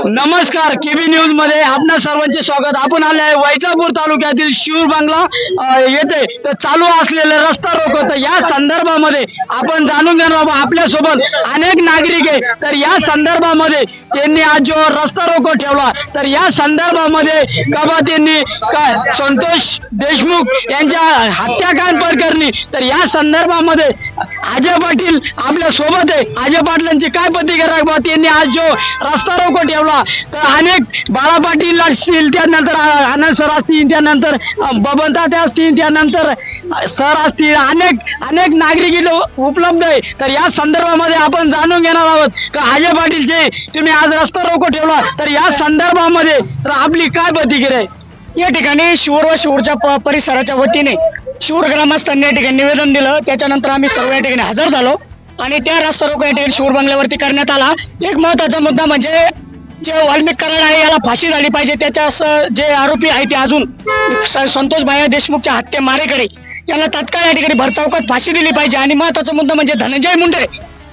नमस्कार, KB news मध्ये आपणा सर्वांचे स्वागत। आपण आले आहे वैजापूर तालुक्यातील शिवर बांगला येथे तर चालू असलेले रस्ता रोको। तर या संदर्भामध्ये आपण जाणून घेणार आहोत। आपल्या सोबत अनेक नागरिक आहे। तर या संदर्भामध्ये त्यांनी आज जो रस्ता रोको ठेवला तर या संदर्भामध्ये त्यांनी संतोष देशमुख यांच्या हत्याकांड प्रकरणी तर या संदर्भामध्ये अजय पाटील आपल्या सोबत आहे। अजय पाटलांची काय प्रतिक्रिया त्यांनी आज जो रस्ता रोको ठेवला तर अनेक बाळा पाटील असतील, त्यानंतर आनंद सर असतील, त्यानंतर बबन तात्या असतील, त्यानंतर सर असतील, अनेक नागरिक उपलब्ध आहे। तर या संदर्भामध्ये आपण जाणून घेणार आहोत की अजय पाटीलचे तुम्ही आज रस्ता रोको ठेवला तर या संदर्भामध्ये तर आपली काय प्रतिक्रिया आहे? या ठिकाणी शिवर व शिवरच्या परिसराच्या वतीने शिवर ग्रामस्थांनी या ठिकाणी निवेदन दिलं। त्याच्यानंतर आम्ही सर्व या ठिकाणी हजर झालो आणि त्या रस्ता रोको या ठिकाणी शिवर बंगल्यावरती करण्यात आला। एक महत्त्वाचा मुद्दा म्हणजे जे वाल्मिक कराड आहे याला फाशी झाली पाहिजे। त्याच्या जे आरोपी आहे ते अजून संतोष भाई देशमुखच्या हत्या मारेकडे यांना तात्काळ या ठिकाणी भरचौकात फाशी दिली पाहिजे। आणि महत्त्वाचा मुद्दा म्हणजे धनंजय मुंडे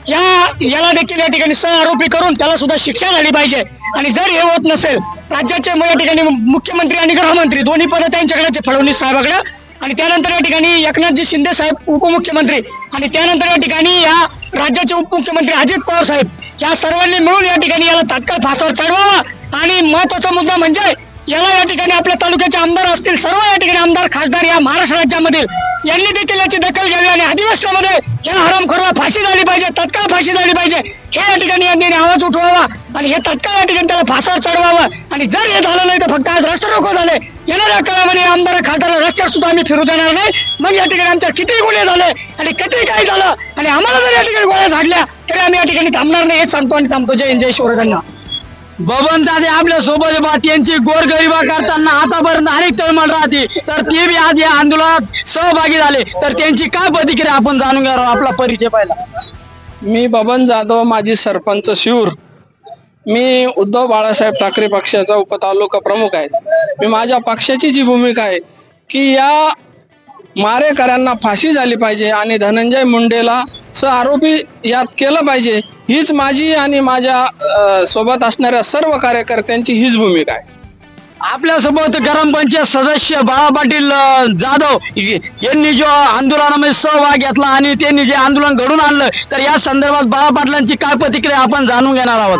याला देखील या ठिकाणी सह आरोपी करून त्याला सुद्धा शिक्षा झाली पाहिजे। आणि जर हे होत नसेल राज्याचे या ठिकाणी मुख्यमंत्री आणि गृहमंत्री दोन्ही पद त्यांच्याकडे फडणवीस साहेबांकडे आणि त्यानंतर या ठिकाणी एकनाथजी शिंदे साहेब उपमुख्यमंत्री आणि त्यानंतर या ठिकाणी या राज्याचे उपमुख्यमंत्री अजित पवार साहेब या सर्वांनी मिळून या ठिकाणी याला तात्काळ फासावर चढवावा। आणि महत्त्वाचा मुद्दा म्हणजे याला या ठिकाणी आपल्या तालुक्याचे आमदार असतील, सर्व या ठिकाणी आमदार खासदार या महाराष्ट्र राज्यामधील यांनी देखील याची दखल घ्यावी आणि अधिवेशनामध्ये या हरामखोराला फाशी झाली पाहिजे, तात्काळ फाशी झाली पाहिजे हे या ठिकाणी यांनी आवाज उठवावा आणि हे तात्काळ या ठिकाणी त्याला फासावर चढवावं। आणि जर हे झालं नाही तर फक्त आज रस्ता रोको झाले, येणाऱ्या काळामध्ये आमदार खासदार रस्त्यावर सुद्धा आम्ही फिरू देणार नाही। मग या ठिकाणी आमच्या किती गुन्हे झाले आणि किती काय झालं आणि आम्हाला जर या ठिकाणी गोळ्या झाडल्या तरी आम्ही या ठिकाणी थांबणार नाही हेच सांगतो आणि थांबतो। जय हिंद, जय शिवरायांना। बबन दादा आपल्या सोबत त्यांची गोरगरिबा करताना आतापर्यंत अनेक तळमळ राहते तर ते बी आज या आंदोलनात सहभागी झाले तर त्यांची काय प्रतिक्रिया आपण जाणून घ्या। आपला परिचय पाहिला। मी बबन जाधव, माजी सरपंच शिवर। मी उद्धव बाळासाहेब ठाकरे पक्षाचा उपतालुका प्रमुख आहे। मी माझ्या पक्षाची जी भूमिका आहे की या मारेकऱ्यांना फाशी झाली पाहिजे आणि धनंजय मुंडेला सह आरोपी यात केलं पाहिजे, हीच माझी आणि माझ्या सोबत असणाऱ्या सर्व कार्यकर्त्यांची हीच भूमिका आहे। आपल्यासोबत ग्रामपंचायत सदस्य बाळा पाटील जाधव यांनी जो आंदोलनामध्ये सहभाग घेतला आणि त्यांनी जे आंदोलन घडून आणलं तर या संदर्भात बाळा पाटलांची काय प्रतिक्रिया आपण जाणून घेणार आहोत।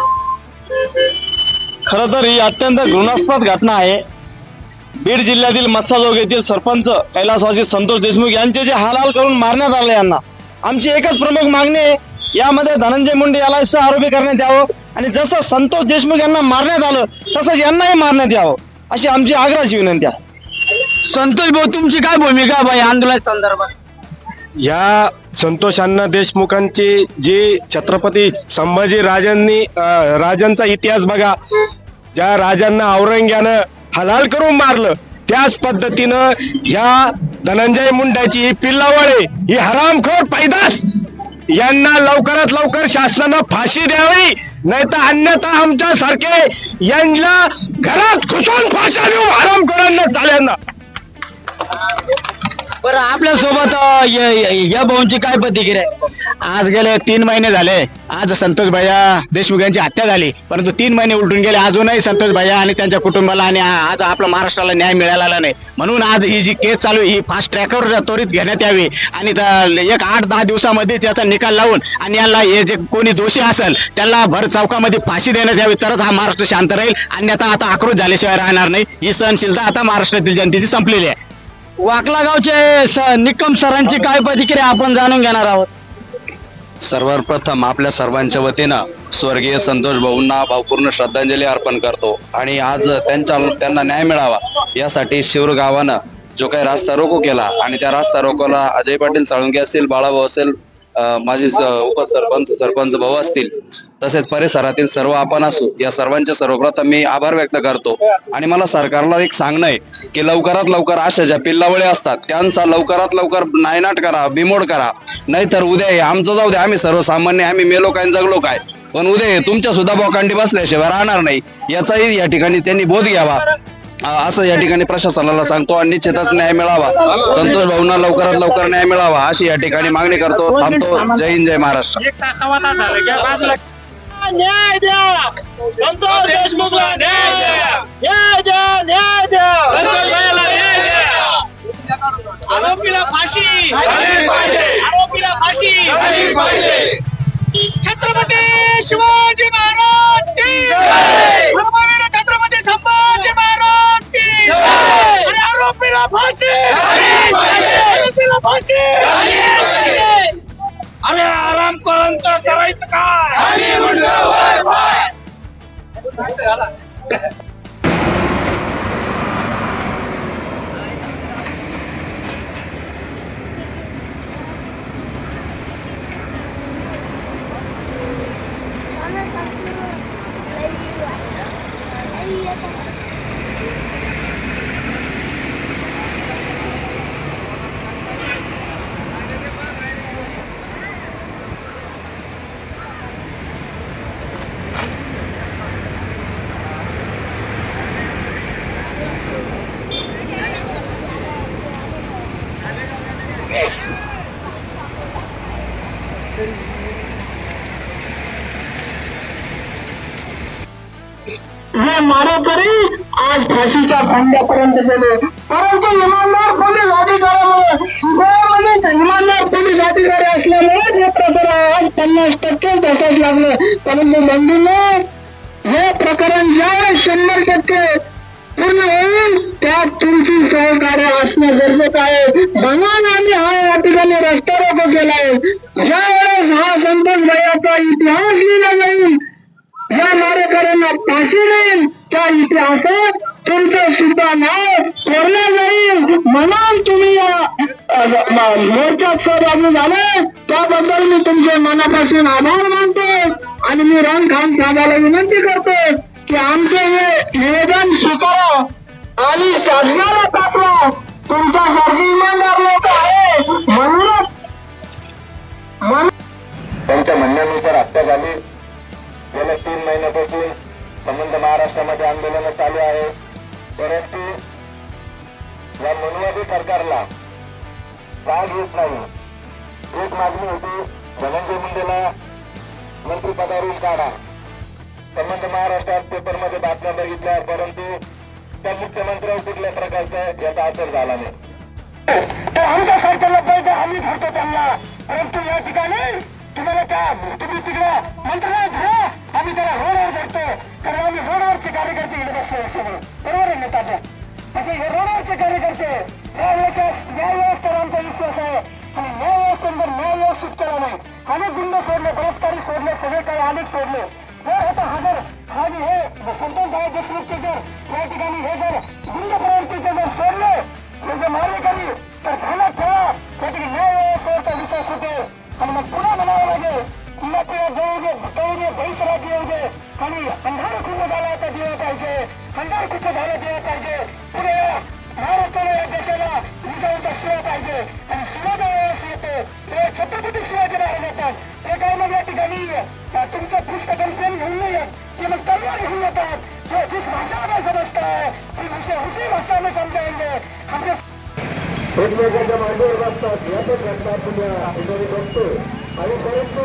खरं तर ही अत्यंत घृणास्पद घटना आहे। बीड जिल्ह्यातील मस्साजोग येथील सरपंच कैलासवासी संतोष देशमुख यांचे जे हालहाल करून मारण्यात आले यांना आमची एकच प्रमुख मागणी आहे, यामध्ये धनंजय मुंडे याला सह आरोपी करण्यात यावं आणि जसं संतोष देशमुख यांना मारण्यात आलं तसंच यांनाही मारण्यात यावं अशी आमची आग्रहाची विनंती आहे। संतोष भाऊ तुमची काय भूमिका भाई आंदोलन संदर्भात? या संतोष अण्णा देशमुखांची जी छत्रपती संभाजी राजांचा इतिहास बघा, ज्या राजांना औरंग्यानं हलाल करून मारलं त्याच पद्धतीनं या धनंजय मुंड्याची ही पिल्लावळे ही हरामखोर पैदास यांना लवकरात लवकर शासनानं फाशी द्यावी, नाही तर अन्यथा आमच्या सारखे यांना घरात घुसून फाशी देऊ हरामखोरांना चाल्यांना। बरं आपल्या सोबत या भाऊंची काय प्रतिक्रिया आहे? आज गेले 3 महिने झाले, आज संतोष भैया देशमुख यांची हत्या झाली, परंतु 3 महिने उलटून गेले, अजूनही संतोष भैया आणि त्यांच्या कुटुंबाला आणि आज आपल्या महाराष्ट्राला न्याय मिळालेला नाही। म्हणून आज ही जी केस चालू ही फास्ट ट्रॅकवर त्वरित घेण्यात यावी आणि एक 8-10 दिवसामध्ये याचा निकाल लावून आणि यांना हे जे कोणी दोषी असेल त्याला भर चौकामध्ये फाशी देण्यात यावी, तरच हा महाराष्ट्र शांत राहील, अन्यथा आता आक्रोश झाल्याशिवाय राहणार नाही। ही सहनशीलता आता महाराष्ट्रातील जनतेची संपलेली आहे। वाकला गावचे निकम सरांची काय प्रतिक्रिया आपण जाणून घेणार आहोत। सर्वप्रथम आपल्या सर्वांच्या वतीनं स्वर्गीय संतोष भाऊंना भावपूर्ण श्रद्धांजली अर्पण करतो आणि आज त्यांना न्याय मिळावा यासाठी शिवर गावानं जो काही रास्ता रोको केला आणि त्या रास्ता रोकोला अजय पाटील साळुंके असतील, बाळाभाऊ असेल, माजी उपसरपंच भाऊ असतील, तसेच परिसरातील सर्व आपण असू, या सर्वांचे सर्वप्रथम मी आभार व्यक्त करतो। आणि मला सरकारला एक सांगणं आहे की लवकरात लवकर अशा ज्या पिल्लावळे असतात त्यांचा लवकरात लवकर नायनाट करा, बिमोड करा, नाहीतर उद्या हे आमचं जाऊ दे, आम्ही सर्वसामान्य आम्ही मेलो काय जगलो काय, पण उद्या तुमच्या सुद्धा बोकांडी बसल्याशिवाय राहणार नाही याचाही या ठिकाणी त्यांनी बोध घ्यावा असं या ठिकाणी प्रशासनाला सांगतो आणि निश्चितच न्याय मिळावा, संतोष भाऊंना लवकरात लवकर न्याय मिळावा अशी या ठिकाणी मागणी करतो। थांबतो। जय हिंद, जय महाराष्ट्र। न्याय द्या, संतोष देशमुखला न्याय द्या, न्याय द्या, न्याय द्या, संतोष भाईला न्याय द्या. आरोपीला फाशी, आरोपीला फाशी. छत्रपती शिवाजी महाराज की धर्मवीर छत्रपती संभाजी महाराज की आणि आरोपीला फाशी, आरोपीला फाशी. अरे आराम करून तर करायचं काय? हे मारेकरी आज फाशीच्या खांद्यापर्यंत गेले, परंतु इमानदार पोलीस अधिकाऱ्यामुळे इमानदार पोलीस अधिकारी असल्यामुळे हे प्रकरण आज 50% तसंच लागलं. परंतु बंधूंनो, हे प्रकरण ज्यावेळेस 100% पूर्ण होईल त्यात तुमची सहकार्य असणं गरजेचं आहे. म्हणून आम्ही हा या ठिकाणी रस्ता रोको केलाय. ज्यावेळेस हा संतोष भैयाचा इतिहास लिहिला जाईल, या मारेकऱ्यांना फाशी देईल, त्या इतिहासात तुमचं सुद्धा नाव कोरलं जाईल. म्हणून तुम्ही या मोर्चात सहभागी झाले त्याबद्दल मी तुमचे मनापासून आभार मानतो. आणि मी रन खान साहेबाला विनंती करतो की आमचे हे निवेदन स्वीकारा आणि शासनाला पाठवा. तुमच्यासारखी इमानदार लोक आहे म्हणूनच त्यांच्या म्हणण्यानुसार हत्या झाली. गेल्या 3 महिन्यापासून संबंध महाराष्ट्रामध्ये आंदोलन चालू आहे. परंतु या मनुवादी सरकारला जाग येत नाही. एक मागणी होती, धनंजय मुंडेला मंत्रिपदावरून काढा. संबंध महाराष्ट्रात पेपरमध्ये बातम्या बघितल्या, परंतु त्या मुख्यमंत्र्यावर कुठल्या प्रकारचा याचा असर झाला नाही. तर आमच्या सरकारला पाहिजे, आम्ही धरतो त्यांना. परंतु या ठिकाणी तुम्हाला तुम्ही तिकडे मंत्रालयात घ्या, आम्ही त्याला रोडवर धरतो. कारण आम्ही रोडवरचे कार्यकर्ते इकडे बसतो. बरोबर आहे नेताचे, म्हणजे हे रोडवरचे कार्यकर्ते न्याय व्यवस्थेवर आमचा विश्वास आहे. आणि न्याय व्यवस्थेवर न्याय व्यवस्थित केला नाही. अनेक गुंड सोडले, बलात्कारी सोडले, सगळे काही अनेक सोडले. जर आता हा जे हे संतोष भाई देशमुखचे जर या ठिकाणी हे जर गुंड प्रवृत्तीचे जर सोडले म्हणजे मारेकरी, तर ध्यानात ठेवा त्या ठिकाणी न्याय व्यवस्थेवरचा विश्वास होते. आणि मग पुन्हा म्हणावं लागेल, कुणाकडे जाऊ दे, भटवू दे, बैसराजी येऊ दे, आणि अंधार कुठं झाला आता दिला पाहिजे, अंधार कुठं झाला दिला पाहिजे. पुढे महाराष्ट्राला या देशाला विजाऊचा शिवा पाहिजे. आणि शिवा ज्यावेळेस येतो ते छत्रपती शिवाजी महाराज येतात. ते काय मग या ठिकाणी तुमचं पुस्तकन प्रेम घेऊन नाही येत, ते मग तलवार घेऊन येतात. जो जिस भाषा में समजता है उसी भाषा में समजाएंगे. हमने एकमेकांच्या मांडीवर बसतात, यातच घटना आपण बघतो. आणि परंतु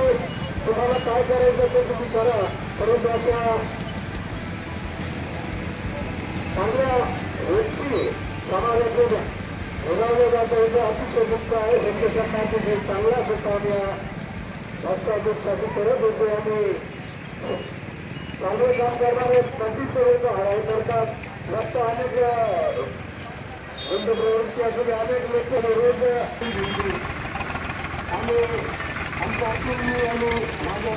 तुम्हाला काय करायचं ते तुम्ही करा. परंतु अशा चांगल्या व्यक्ती समाजातून उगावले जातं हे अतिशय दुःख आहे. राज्य सरकारचे जे चांगला काम या राष्ट्रासाठी करत होते आणि चांगले काम करणारे कंटिन्यू आहे करतात. रस्ता अनेक बंद प्रवृत्ती असून अनेक लोक रोज आणि आमच्या असून आणि माझ्या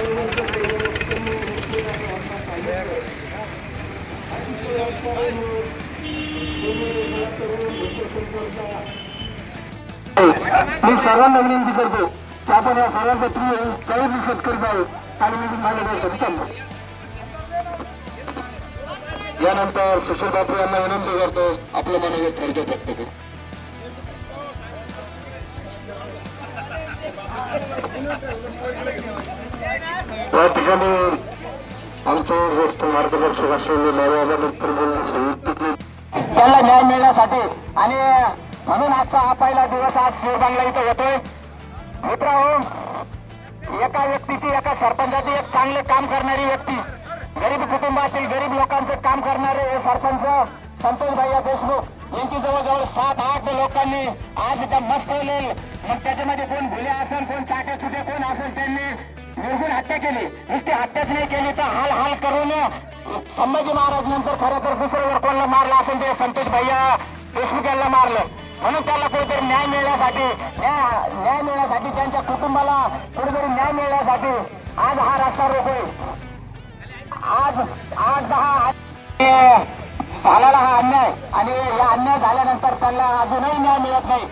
मी सर्वांना विनंती करतो की आपण या सर्वांचा चाळीस दिवसात करत आहोत आणि मी माझ्या चालतो. यानंतर सुशील बापू यांना विनंती करतो आपलं मनोगत थोडक्यात व्यक्त करू. या ठिकाणी आमचे ज्येष्ठ मार्गदर्शक असलेले त्याला न्याय मिळण्यासाठी आणि म्हणून आजचा हा पहिला दिवस आज शिवबांगला इथं होतोय. मित्रांनो, एका व्यक्तीची, एका सरपंचाची एक चांगले काम करणारी व्यक्ती, गरीब कुटुंबातील गरीब लोकांचं काम करणारे हे सरपंच संतोष भैया देशमुख यांची जवळजवळ 7-8 लोकांनी आज इथं मस्त मग त्याच्यामध्ये कोण भुले असेल, कोण चाटे चुटे कोण असेल, त्यांनी निर्गुण हत्या केली. नुसती हत्याच नाही केली तर हाल करून संभाजी महाराज नंतर खरं तर दुसरं जर कोणाला मारलं असेल ते संतोष भैया देशमुख यांना मारलं. म्हणून त्याला कुठेतरी न्याय मिळण्यासाठी त्यांच्या कुटुंबाला कुठेतरी न्याय मिळण्यासाठी आज हा रस्ता रोकोय. आज झालेला हा अन्याय आणि या अन्याय झाल्यानंतर त्यांना अजूनही न्याय मिळत नाही.